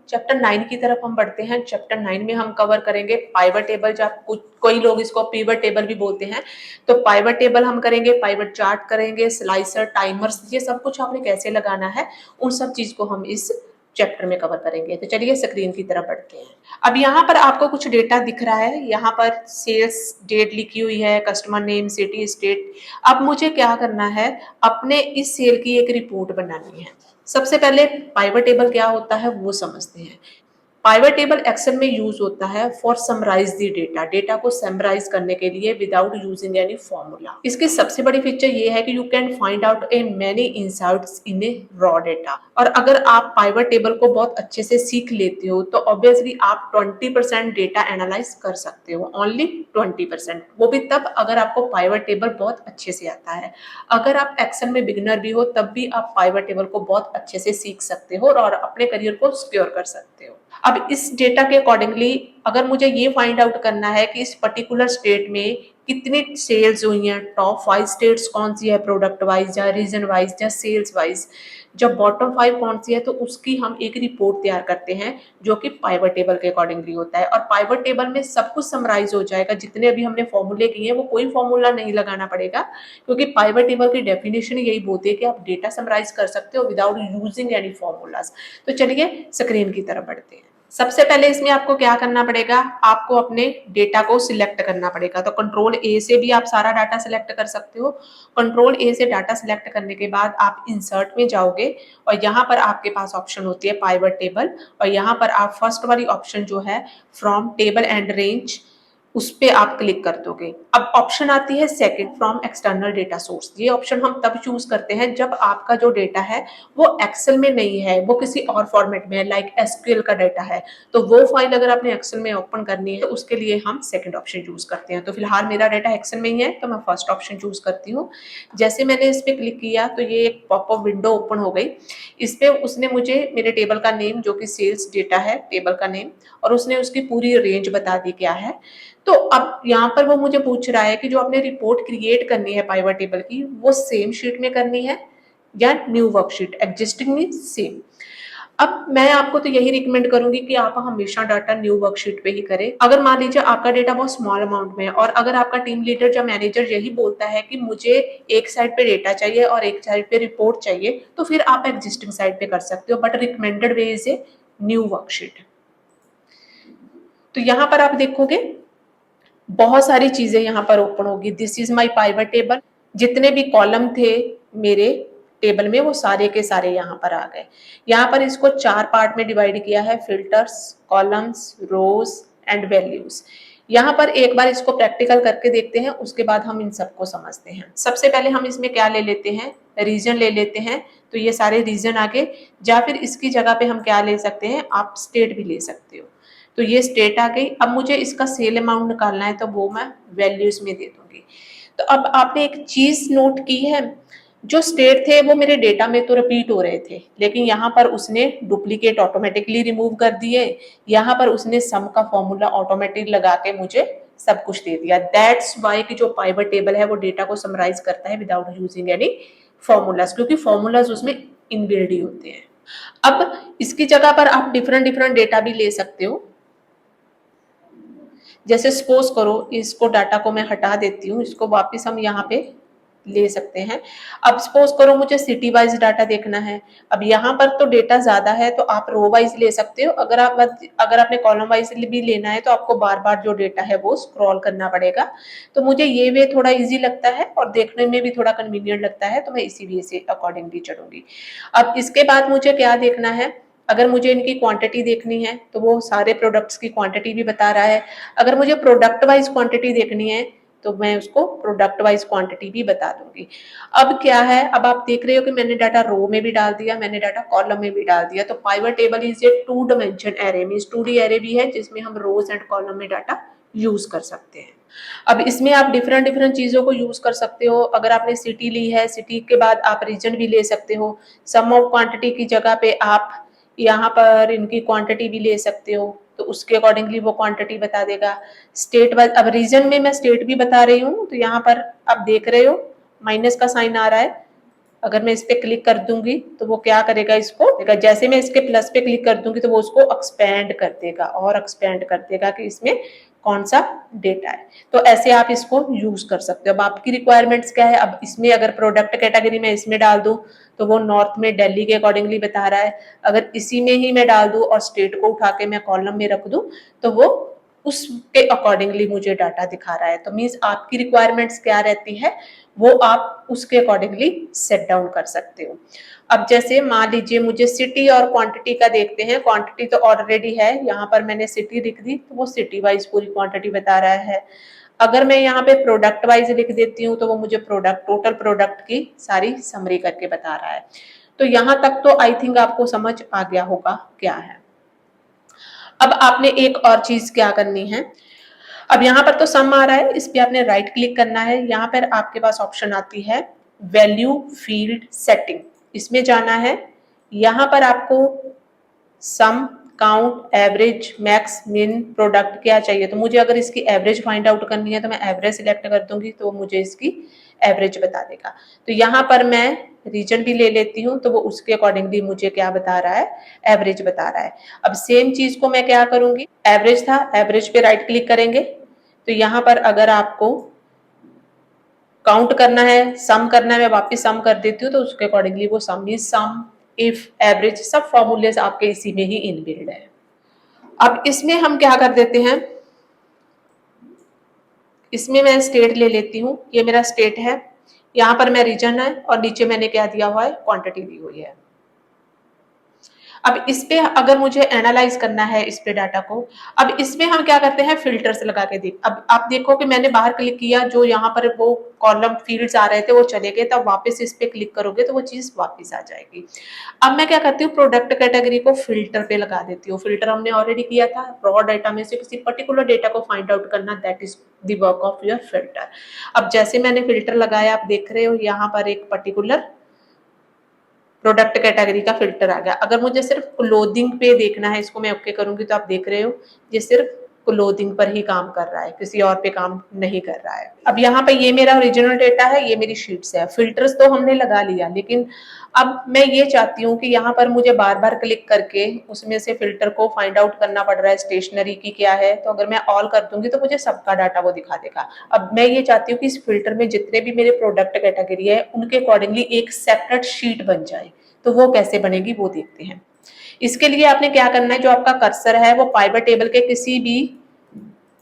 Chapter 9 की तरफ हम बढ़ते हैं। चैप्टर 9 में हम कवर करेंगे पाइवट टेबल, जब कोई लोग इसको पिवट टेबल भी बोलते हैं। तो पाइवट टेबल हम करेंगे, पाइवट चार्ट करेंगे, स्लाइसर, टाइमर्स, ये सब कुछ आपने कैसे लगाना है उन सब चीज को हम इस चैप्टर में कवर करेंगे। तो चलिए स्क्रीन की तरफ बढ़ते हैं। अब यहाँ पर आपको कुछ डेटा दिख रहा है, यहाँ पर सेल्स डेट लिखी हुई है, कस्टमर नेम, सिटी, स्टेट। अब मुझे क्या करना है, अपने इस सेल की एक रिपोर्ट बनानी है। सबसे पहले पाइवट टेबल क्या होता है वो समझते हैं। पाइवट टेबल एक्सेल में यूज होता है for summarize the data, data को समराइज करने के लिए विदाउट यूजिंग एनी फॉर्मूला। इसकी सबसे बड़ी फीचर ये है कि you can find out A many insights in A raw data. और अगर आप पाइवट टेबल को बहुत अच्छे से सीख लेते हो तो ऑब्वियसली आप 20% डेटा एनालाइज कर सकते हो, ओनली 20%, वो भी तब अगर आपको पाइवट टेबल बहुत अच्छे से आता है। अगर आप एक्सेल में बिगिनर भी हो तब भी आप पाइवट टेबल को बहुत अच्छे से सीख सकते हो और अपने करियर को सिक्योर कर सकते हो। अब इस डेटा के अकॉर्डिंगली अगर मुझे ये फाइंड आउट करना है कि इस पर्टिकुलर स्टेट में कितनी सेल्स हुई हैं, टॉप 5 स्टेट्स कौन सी है, प्रोडक्ट वाइज या रीजन वाइज या सेल्स वाइज, जब बॉटम 5 कौन सी है, तो उसकी हम एक रिपोर्ट तैयार करते हैं जो कि पाइवट टेबल के अकॉर्डिंगली होता है। और पाइवट टेबल में सब कुछ समराइज हो जाएगा, जितने अभी हमने फॉर्मूले किए हैं वो कोई फॉर्मूला नहीं लगाना पड़ेगा, क्योंकि पाइवट टेबल की डेफिनेशन यही बोलती है कि आप डेटा समराइज कर सकते हो विदाउट यूजिंग एनी फॉर्मूलाज। तो चलिए स्क्रीन की तरफ बढ़ते हैं। सबसे पहले इसमें आपको क्या करना पड़ेगा, आपको अपने डेटा को सिलेक्ट करना पड़ेगा। तो कंट्रोल ए से भी आप सारा डाटा सिलेक्ट कर सकते हो। कंट्रोल ए से डाटा सिलेक्ट करने के बाद आप इंसर्ट में जाओगे और यहाँ पर आपके पास ऑप्शन होती है पाइवट टेबल, और यहाँ पर आप फर्स्ट वाली ऑप्शन जो है फ्रॉम टेबल एंड रेंज, उस पे आप क्लिक कर दोगे। अब ऑप्शन आती है second, from external data source. ये ऑप्शन हम तब चूज करते हैं जब आपका जो डेटा है वो एक्सेल में नहीं है, वो किसी और फॉर्मेट में है, लाइक एसक्यूएल का डेटा है। तो वो फाइल अगर आपने एक्सेल में ओपन करनी है तो उसके लिए हम सेकंड ऑप्शन चूज करते हैं। तो फिलहाल मेरा डेटा एक्सेल में ही है तो मैं फर्स्ट ऑप्शन चूज करती हूँ। जैसे मैंने इस पे क्लिक किया तो ये एक पॉपअप विंडो ओपन हो गई। इस पे उसने मुझे मेरे टेबल का नेम, जो कि सेल्स डेटा है, टेबल का नेम, और उसने उसकी पूरी रेंज बता दी क्या है। तो अब यहाँ पर वो मुझे पूछ रहा है कि जो आपने रिपोर्ट क्रिएट करनी है पाइवट टेबल की, वो सेम शीट में करनी है या न्यू वर्कशीट, एग्जिस्टिंग में सेम। अब मैं आपको तो यही रिकमेंड करूंगी कि आप हमेशा डाटा न्यू वर्कशीट पे ही करें। अगर मान लीजिए आपका डेटा बहुत स्मॉल अमाउंट में है और अगर आपका टीम लीडर या मैनेजर यही बोलता है कि मुझे एक साइड पे डेटा चाहिए और एक साइड पे रिपोर्ट चाहिए, तो फिर आप एग्जिस्टिंग साइड पे कर सकते हो, but recommended way is a new worksheet. तो यहाँ पर आप देखोगे बहुत सारी चीजें यहाँ पर ओपन होगी। This is my pivot table. जितने भी कॉलम थे मेरे टेबल में वो सारे के सारे यहाँ पर आ गए। यहाँ पर इसको 4 पार्ट में डिवाइड किया है, filters, columns, rows and values. यहाँ पर एक बार इसको प्रैक्टिकल करके देखते हैं, उसके बाद हम इन सबको समझते हैं। सबसे पहले हम इसमें क्या ले लेते हैं, रीजन ले लेते हैं। तो ये सारे रीजन आगे, या फिर इसकी जगह पे हम क्या ले सकते हैं, आप स्टेट भी ले सकते हो। तो ये स्टेट आ गई। अब मुझे इसका सेल अमाउंट निकालना है तो वो मैं वैल्यूज में दे दूंगी। तो अब आपने एक चीज नोट की है, जो स्टेट थे वो मेरे डेटा में तो रिपीट हो रहे थे, लेकिन यहाँ पर उसने डुप्लीकेट ऑटोमेटिकली रिमूव कर दिए। यहाँ पर उसने सम का फॉर्मूला ऑटोमेटिक लगा के मुझे सब कुछ दे दिया। दैट्स वाई कि जो पाइवट टेबल है वो डेटा को समराइज करता है विदाउट यूजिंग एनी फॉर्मूलाज, क्योंकि फॉर्मूलाज उसमें इनबिल्ड ही होते हैं। अब इसकी जगह पर आप डिफरेंट डिफरेंट डेटा भी ले सकते हो। जैसे सपोज करो इसको डाटा को मैं हटा देती हूँ, इसको वापस हम यहाँ पे ले सकते हैं। अब सपोज करो मुझे सिटी वाइज डाटा देखना है। अब यहाँ पर तो डेटा ज्यादा है तो आप रो वाइज ले सकते हो। अगर आपने कॉलम वाइज भी लेना है तो आपको बार बार जो डेटा है वो स्क्रॉल करना पड़ेगा। तो मुझे ये वे थोड़ा इजी लगता है और देखने में भी थोड़ा कन्वीनियंट लगता है, तो मैं इसी वे से अकॉर्डिंगली चलूंगी। अब इसके बाद मुझे क्या देखना है, अगर मुझे इनकी क्वांटिटी देखनी है तो वो सारे प्रोडक्ट्स की क्वांटिटी भी बता रहा है। अगर मुझे प्रोडक्ट वाइज क्वांटिटी देखनी है तो मैं उसको प्रोडक्ट वाइज क्वांटिटी भी बता दूंगी। अब क्या है, अब आप देख रहे हो कि मैंने डाटा रो में भी डाल दिया, मैंने डाटा कॉलम में भी डाल दिया। तो pivot table is a 2 dimension array, means 2D array भी है जिसमें हम रोज एंड कॉलम में डाटा यूज कर सकते हैं। अब इसमें आप डिफरेंट डिफरेंट चीजों को यूज कर सकते हो। अगर आपने सिटी ली है, सिटी के बाद आप रीजन भी ले सकते हो। सम ऑफ क्वांटिटी की जगह पे आप यहाँ पर इनकी क्वांटिटी भी ले सकते हो, तो उसके अकॉर्डिंगली वो क्वांटिटी बता देगा। स्टेट वाइज, अब रीजन में मैं स्टेट भी बता रही हूँ, तो यहाँ पर आप देख रहे हो माइनस का साइन आ रहा है, अगर मैं इस पे क्लिक कर दूंगी तो वो क्या करेगा, इसको जैसे मैं इसके प्लस पे क्लिक कर दूंगी तो वो उसको एक्सपेंड कर देगा और एक्सपेंड कर देगा कि इसमें कौन सा डेटा है। तो ऐसे आप इसको यूज कर सकते हो। अब आपकी रिक्वायरमेंट्स क्या है, अब इसमें अगर प्रोडक्ट कैटेगरी में इसमें डाल दूं तो वो नॉर्थ में दिल्ली के अकॉर्डिंगली बता रहा है। अगर इसी में ही मैं डाल दूं और स्टेट को उठा के मैं कॉलम में रख दूं तो वो उसके अकॉर्डिंगली मुझे डाटा दिखा रहा है। तो मीन्स आपकी रिक्वायरमेंट्स क्या रहती है वो आप उसके अकॉर्डिंगली सेट डाउन कर सकते हो। अब जैसे मान लीजिए मुझे सिटी और क्वांटिटी का देखते हैं, क्वांटिटी तो ऑलरेडी है, यहाँ पर मैंने सिटी लिख दी तो वो सिटी वाइज पूरी क्वांटिटी बता रहा है। अगर मैं यहाँ पे प्रोडक्ट वाइज लिख देती हूँ तो वो मुझे प्रोडक्ट, टोटल प्रोडक्ट की सारी समरी करके बता रहा है। तो यहाँ तक तो आई थिंक आपको समझ आ गया होगा क्या है। अब आपने एक और चीज क्या करनी है, अब यहाँ पर तो सम आ रहा है, इस पे आपने राइट क्लिक करना है। यहाँ पर आपके पास ऑप्शन आती है वैल्यू फील्ड सेटिंग, इसमें जाना है। यहाँ पर आपको सम, काउंट, एवरेज, मैक्स, मिन, प्रोडक्ट क्या चाहिए, तो मुझे अगर इसकी एवरेज फाइंड आउट करनी है तो मैं एवरेज सिलेक्ट कर दूंगी तो मुझे इसकी एवरेज बता देगा। तो यहाँ पर मैं रीजन भी ले लेती हूँ तो वो उसके अकॉर्डिंगली मुझे क्या बता रहा है, एवरेज बता रहा है। अब सेम चीज को मैं क्या करूंगी, एवरेज था, एवरेज पे राइट क्लिक करेंगे तो यहाँ पर अगर आपको काउंट करना है, सम करना है, मैं वापस सम कर देती हूँ तो उसके अकॉर्डिंगली वो sum is sum, if, average, सब फॉर्मूलेस आपके इसी में ही इनबिल्ड है। अब इसमें हम क्या कर देते हैं, इसमें मैं स्टेट ले लेती हूँ, ये मेरा स्टेट है, यहाँ पर मैं रीजन है और नीचे मैंने क्या दिया हुआ है, क्वांटिटी दी हुई है। अब इस पे अगर मुझे एनालाइज करना है इस पे डाटा को, अब इसमें हम क्या करते हैं, फिल्टर्स लगा के देख। अब आप देखो कि मैंने बाहर क्लिक किया, जो यहाँ पर वो कॉलम फील्ड्स आ रहे थे वो चले गए, तब वापस इस पे क्लिक करोगे तो वो चीज वापस आ जाएगी। अब मैं क्या करती हूँ, प्रोडक्ट कैटेगरी को फिल्टर पे लगा देती हूँ। फिल्टर हमने ऑलरेडी किया था, रॉ डाटा में से किसी पर्टिकुलर डेटा को फाइंड आउट करना, that is the work of your filter. अब जैसे मैंने फिल्टर लगाया, आप देख रहे हो यहाँ पर एक पर्टिकुलर प्रोडक्ट कैटेगरी का फिल्टर आ गया। अगर मुझे सिर्फ क्लोथिंग पे देखना है, इसको मैं ओके करूंगी तो आप देख रहे हो ये सिर्फ क्लोथिंग पर ही काम कर रहा है, किसी और पे काम नहीं कर रहा है। अब यहाँ पे ये मेरा ओरिजिनल डेटा है, ये मेरी शीट्स है। फिल्टर्स तो हमने लगा लिया, लेकिन अब मैं ये चाहती हूँ कि यहाँ पर मुझे बार बार क्लिक करके उसमें से फिल्टर को फाइंड आउट करना पड़ रहा है, स्टेशनरी की क्या है। तो अगर मैं ऑल कर दूंगी तो मुझे सबका डाटा वो दिखा देगा। अब मैं ये चाहती हूँ कि इस फिल्टर में जितने भी मेरे प्रोडक्ट कैटेगरी है उनके अकॉर्डिंगली एक सेपरेट शीट बन जाए। तो वो कैसे बनेगी वो देखते हैं। इसके लिए आपने क्या करना है, जो आपका कर्सर है वो पाइवट टेबल के किसी भी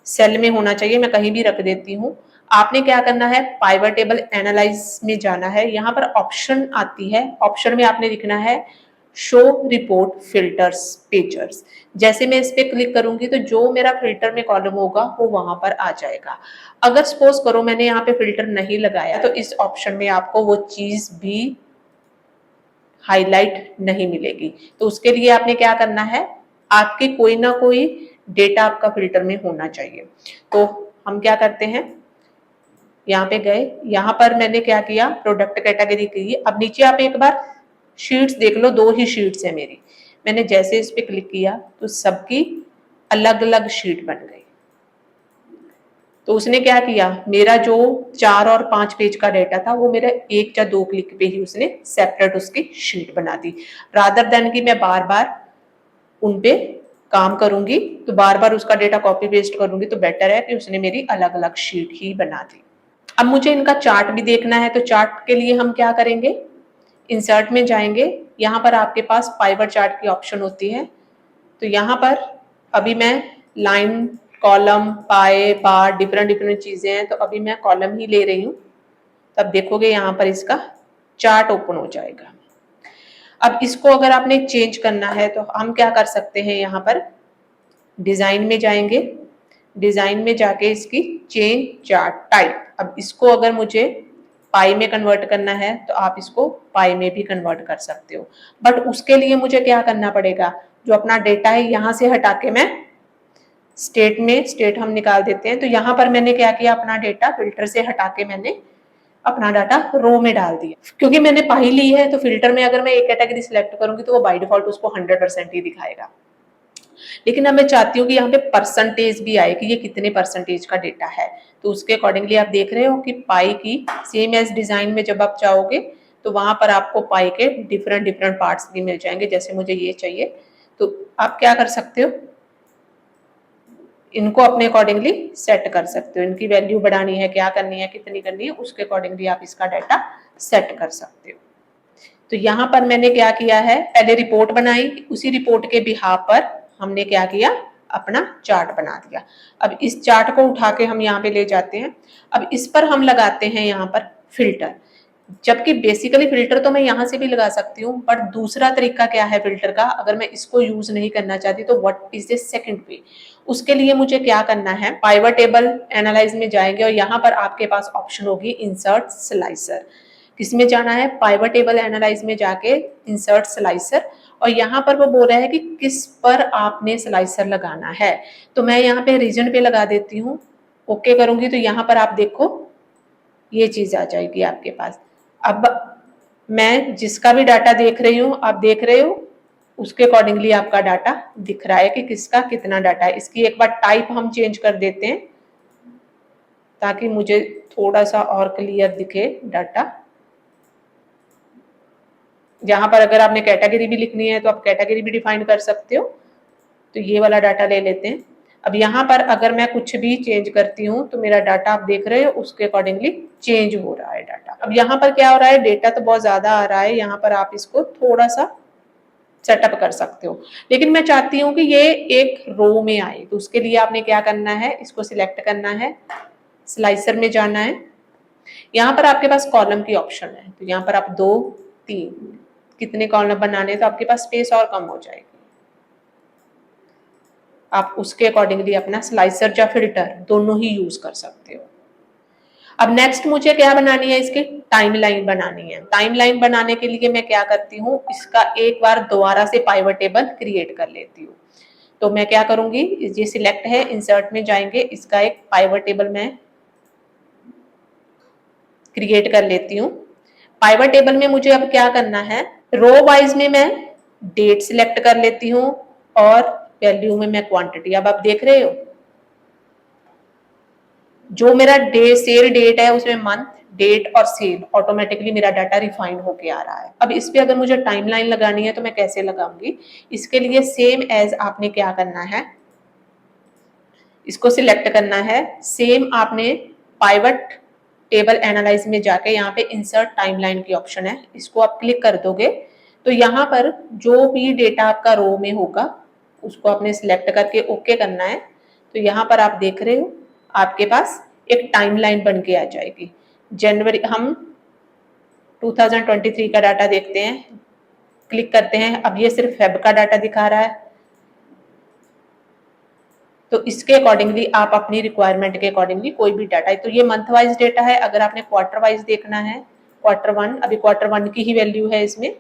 सेल में होना चाहिए, मैं कहीं भी रख देती हूँ। आपने क्या करना है, पाइवट टेबल एनालाइज में जाना है। यहाँ पर ऑप्शन आती है, ऑप्शन में आपने लिखना है शो रिपोर्ट फिल्टर्स पेजर्स। जैसे मैं इस पे क्लिक करूंगी तो जो मेरा फिल्टर में कॉलम होगा वो वहां पर आ जाएगा। अगर सपोज करो मैंने यहाँ पे फिल्टर नहीं लगाया तो इस ऑप्शन में आपको वो चीज भी हाईलाइट नहीं मिलेगी। तो उसके लिए आपने क्या करना है, आपके कोई ना कोई डेटा आपका फिल्टर में होना चाहिए। तो हम क्या करते हैं, यहाँ पे गए, यहाँ पर मैंने क्या किया, प्रोडक्ट कैटेगरी की। अब नीचे आप एक बार शीट्स देख लो, 2 ही शीट्स है मेरी। मैंने जैसे इस पे क्लिक किया तो सबकी अलग अलग शीट बन गई। तो उसने क्या किया, मेरा जो 4 और 5 पेज का डेटा था वो मेरा 1 या 2 क्लिक पे ही उसने सेपरेट उसकी शीट बना दी। रादर देन कि मैं बार बार उनपे काम करूंगी, तो बार बार उसका डेटा कॉपी पेस्ट करूंगी, तो बेटर है कि उसने मेरी अलग अलग शीट ही बना दी। अब मुझे इनका चार्ट भी देखना है, तो चार्ट के लिए हम क्या करेंगे, इंसर्ट में जाएंगे। यहाँ पर आपके पास पाइवट चार्ट की ऑप्शन होती है। तो यहाँ पर अभी मैं लाइन, कॉलम, पाए, बार, डिफरेंट डिफरेंट चीजें हैं, तो अभी मैं कॉलम ही ले रही हूँ। तब देखोगे यहाँ पर इसका चार्ट ओपन हो जाएगा। अब इसको अगर आपने चेंज करना है तो हम क्या कर सकते हैं, यहाँ पर डिजाइन में जाएंगे, डिजाइन में जाके इसकी चेंज चार्ट टाइप। अब इसको अगर मुझे पाई में कन्वर्ट करना है तो आप इसको पाई में भी कन्वर्ट कर सकते हो। बट उसके लिए मुझे क्या करना पड़ेगा, जो अपना डेटा है यहाँ से हटा के मैं स्टेट में, स्टेट हम निकाल देते हैं। तो यहाँ पर मैंने क्या किया, अपना डेटा फिल्टर से हटा के मैंने अपना डाटा रो में डाल दिया। क्योंकि मैंने पाई ली है तो फिल्टर में अगर मैं एक कैटेगरी सिलेक्ट करूंगी तो वो बाय डिफॉल्ट उसको 100% ही दिखाएगा। लेकिन अब मैं चाहती हूँ कि यहाँ पे परसेंटेज भी आए कि ये कितने परसेंटेज का डेटा है। तो उसके अकॉर्डिंगली आप देख रहे हो कि पाई की सेम एज डिजाइन में जब आप चाहोगे तो वहां पर आपको पाई के डिफरेंट डिफरेंट पार्ट्स भी मिल जाएंगे। जैसे मुझे ये चाहिए तो आप क्या कर सकते हो, इनको अपने अकॉर्डिंगली सेट कर सकते हो। इनकी वैल्यू बढ़ानी है, क्या करनी है, कितनी करनी है, उसके अकॉर्डिंगली आप इसका डाटा सेट कर सकते हो। तो यहाँ पर मैंने क्या किया है, पहले रिपोर्ट बनाई, उसी रिपोर्ट के बिहाफ पर हमने क्या किया, अपना चार्ट बना दिया। अब इस चार्ट को उठा के हम यहाँ पे ले जाते हैं। अब इस पर हम लगाते हैं यहाँ पर फिल्टर, जबकि बेसिकली फिल्टर तो मैं यहाँ से भी लगा सकती हूँ, बट दूसरा तरीका क्या है फिल्टर का, अगर मैं इसको यूज नहीं करना चाहती तो व्हाट इज द सेकंड वे। उसके लिए मुझे क्या करना है, पाइवट टेबल एनालाइज में जाएंगे और यहाँ पर आपके पास ऑप्शन होगी इंसर्ट स्लाइसर। किसमें जाना है, पाइवट टेबल एनालाइज में जाके इंसर्ट स्लाइसर, और यहाँ पर वो बोल रहा है कि किस पर आपने स्लाइसर लगाना है। तो मैं यहाँ पे रीजन पे लगा देती हूँ, ओके करूंगी तो यहाँ पर आप देखो ये चीज आ जाएगी आपके पास। अब मैं जिसका भी डाटा देख रही हूँ, आप देख रहे हो, उसके अकॉर्डिंगली आपका डाटा दिख रहा है कि किसका कितना डाटा है। इसकी एक बार टाइप हम चेंज कर देते हैं ताकि मुझे थोड़ा सा और क्लियर दिखे डाटा। यहाँ पर अगर आपने कैटेगरी भी लिखनी है तो आप कैटेगरी भी डिफाइन कर सकते हो। तो ये वाला डाटा ले लेते हैं। अब यहाँ पर अगर मैं कुछ भी चेंज करती हूँ तो मेरा डाटा आप देख रहे हो उसके अकॉर्डिंगली चेंज हो रहा है डाटा। अब यहाँ पर क्या हो रहा है, डेटा तो बहुत ज्यादा आ रहा है, यहाँ पर आप इसको थोड़ा सा सेटअप कर सकते हो, लेकिन मैं चाहती हूँ कि ये एक रो में आए। तो उसके लिए आपने क्या करना है, इसको सिलेक्ट करना है, स्लाइसर में जाना है, यहाँ पर आपके पास कॉलम की ऑप्शन है, तो यहाँ पर आप 2 3 कितने कॉलम बनाने, तो आपके पास स्पेस और कम हो जाएगी। आप उसके अकॉर्डिंगली अपना स्लाइसर या फिल्टर दोनों ही यूज कर सकते हो। अब नेक्स्ट मुझे क्या बनानी है, इसकी टाइमलाइन बनानी है। टाइमलाइन बनाने के लिए मैं क्या करती हूँ, इसका एक बार दोबारा से पाइवट टेबल क्रिएट कर लेती हूँ। तो मैं क्या करूंगी, ये सिलेक्ट है, इंसर्ट में जाएंगे, इसका एक पाइवट टेबल मैं क्रिएट कर लेती हूँ। पाइवट टेबल में मुझे अब क्या करना है, रो वाइज में मैं डेट सिलेक्ट कर लेती हूँ और वैल्यू में मैं क्वांटिटी। अब आप देख रहे हो जो मेरा डे सेल डेट है उसमें मंथ, डेट और सेल ऑटोमेटिकली मेरा डाटा रिफाइंड होके आ रहा है। अब इस पे अगर मुझे टाइमलाइन लगानी है तो मैं कैसे लगाऊंगी, इसके लिए सेम एज आपने क्या करना है, इसको सिलेक्ट करना है, सेम आपने पाइवट टेबल एनालाइज में जाके यहाँ पे इंसर्ट टाइमलाइन की ऑप्शन है, इसको आप क्लिक कर दोगे तो यहाँ पर जो भी डेटा आपका रो में होगा उसको आपने सिलेक्ट करके ओके करना है। तो यहाँ पर आप देख रहे हो आपके पास एक टाइमलाइन बन के आ जाएगी। जनवरी, हम 2023 का डाटा देखते हैं, क्लिक करते हैं। अब ये सिर्फ फेब का डाटा दिखा रहा है, तो इसके अकॉर्डिंगली आप अपनी रिक्वायरमेंट के अकॉर्डिंगली कोई भी डाटा है। तो ये मंथ वाइज डेटा है। अगर आपने क्वार्टर वाइज देखना है, क्वार्टर 1, अभी क्वार्टर 1 की ही वैल्यू है इसमें।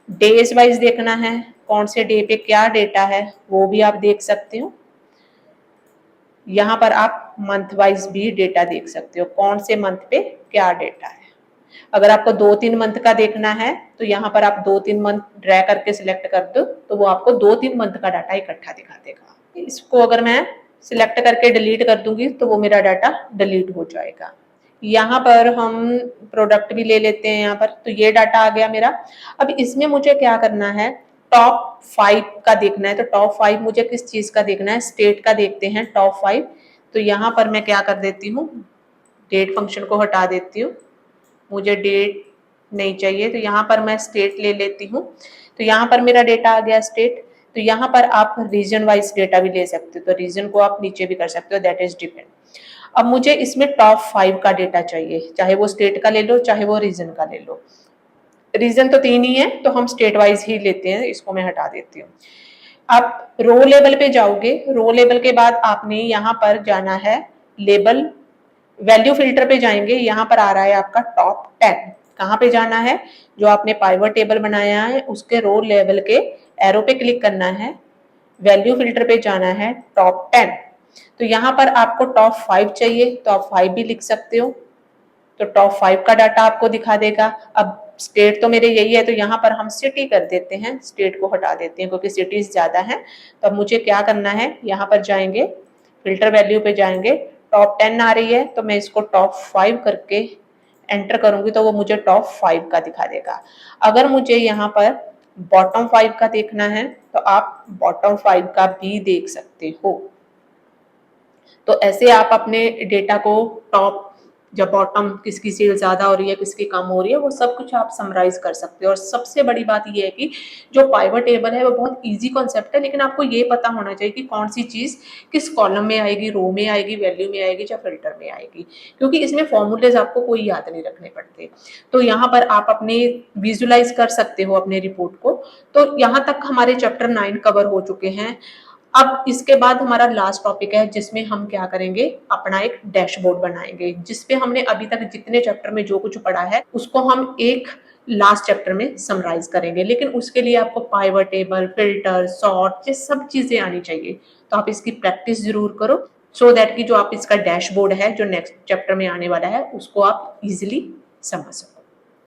डेज वाइज देखना है, कौन से डे पे क्या डेटा है वो भी आप देख सकते हो। यहाँ पर आप मंथ वाइज भी डेटा देख सकते हो, कौन से मंथ पे क्या डेटा है। अगर आपको 2-3 मंथ का देखना है तो यहाँ पर आप 2-3 मंथ ड्रैग करके सिलेक्ट कर दो तो वो आपको 2-3 मंथ का डाटा इकट्ठा दिखा देगा। इसको अगर मैं सिलेक्ट करके डिलीट कर दूंगी तो वो मेरा डाटा डिलीट हो जाएगा। यहाँ पर हम प्रोडक्ट भी ले लेते हैं यहाँ पर, तो ये डाटा आ गया मेरा। अब इसमें मुझे क्या करना है, टॉप 5 का देखना है। तो टॉप 5 मुझे किस चीज का देखना है, स्टेट का देखते हैं टॉप 5। तो यहाँ पर मैं क्या कर देती हूँ, डेट फंक्शन को हटा देती हूँ, मुझे डेट नहीं चाहिए, तो यहाँ पर मैं स्टेट ले लेती हूँ। तो यहाँ पर मेरा डेटा आ गया स्टेट। तो यहाँ पर आप रीजन वाइज डेटा भी ले सकते हो, तो रीजन को आप नीचे भी कर सकते हो, दैट इज डिपेंड। अब मुझे इसमें टॉप 5 का डेटा चाहिए, चाहे वो स्टेट का ले लो चाहे वो रीजन का ले लो। रीजन तो 3 ही है तो हम स्टेट वाइज ही लेते हैं, इसको मैं हटा देती हूँ। आप रो लेवल पे जाओगे, रो लेवल के बाद आपने यहाँ पर जाना है लेबल, वैल्यू फिल्टर पे जाएंगे, यहाँ पर आ रहा है आपका टॉप 10। कहाँ पे जाना है, जो आपने पाइवट टेबल बनाया है उसके रो लेवल के एरो पे क्लिक करना है, वैल्यू फिल्टर पे जाना है टॉप 10। तो यहाँ पर आपको टॉप 5 चाहिए तो आप 5 भी लिख सकते हो, तो टॉप 5 का डाटा आपको दिखा देगा। अब स्टेट तो मेरे यही है तो यहाँ पर हम सिटी कर देते हैं, स्टेट को हटा देते हैं क्योंकि सिटीज ज्यादा है। तो अब मुझे क्या करना है, यहाँ पर जाएंगे, फिल्टर वैल्यू पे जाएंगे, टॉप 10 आ रही है तो मैं इसको टॉप 5 करके एंटर करूंगी तो वो मुझे टॉप 5 का दिखा देगा। अगर मुझे यहाँ पर बॉटम 5 का देखना है तो आप बॉटम 5 का भी देख सकते हो। तो ऐसे आप अपने डेटा को टॉप या बॉटम, किसकी सेल ज्यादा हो रही है, किसकी कम हो रही है, वो सब कुछ आप समराइज कर सकते हो। और सबसे बड़ी बात ये है कि जो पाइवट टेबल है वो बहुत इजी कॉन्सेप्ट है, लेकिन आपको ये पता होना चाहिए कि कौन सी चीज किस कॉलम में आएगी, रो में आएगी, वैल्यू में आएगी या फिल्टर में आएगी, क्योंकि इसमें फॉर्मूलेज आपको कोई याद नहीं रखने पड़ते। तो यहाँ पर आप अपने विजुलाइज कर सकते हो अपने रिपोर्ट को। तो यहाँ तक हमारे चैप्टर 9 कवर हो चुके हैं। अब इसके बाद हमारा लास्ट टॉपिक है जिसमें हम क्या करेंगे, अपना एक डैशबोर्ड बनाएंगे, जिसपे हमने अभी तक जितने चैप्टर में जो कुछ पढ़ा है उसको हम एक लास्ट चैप्टर में समराइज करेंगे। लेकिन उसके लिए आपको पाइवट टेबल, फिल्टर, सॉर्ट, ये सब चीजें आनी चाहिए। तो आप इसकी प्रैक्टिस जरूर करो, सो दैट कि जो आप इसका डैशबोर्ड है जो नेक्स्ट चैप्टर में आने वाला है उसको आप इजिली समझ सको।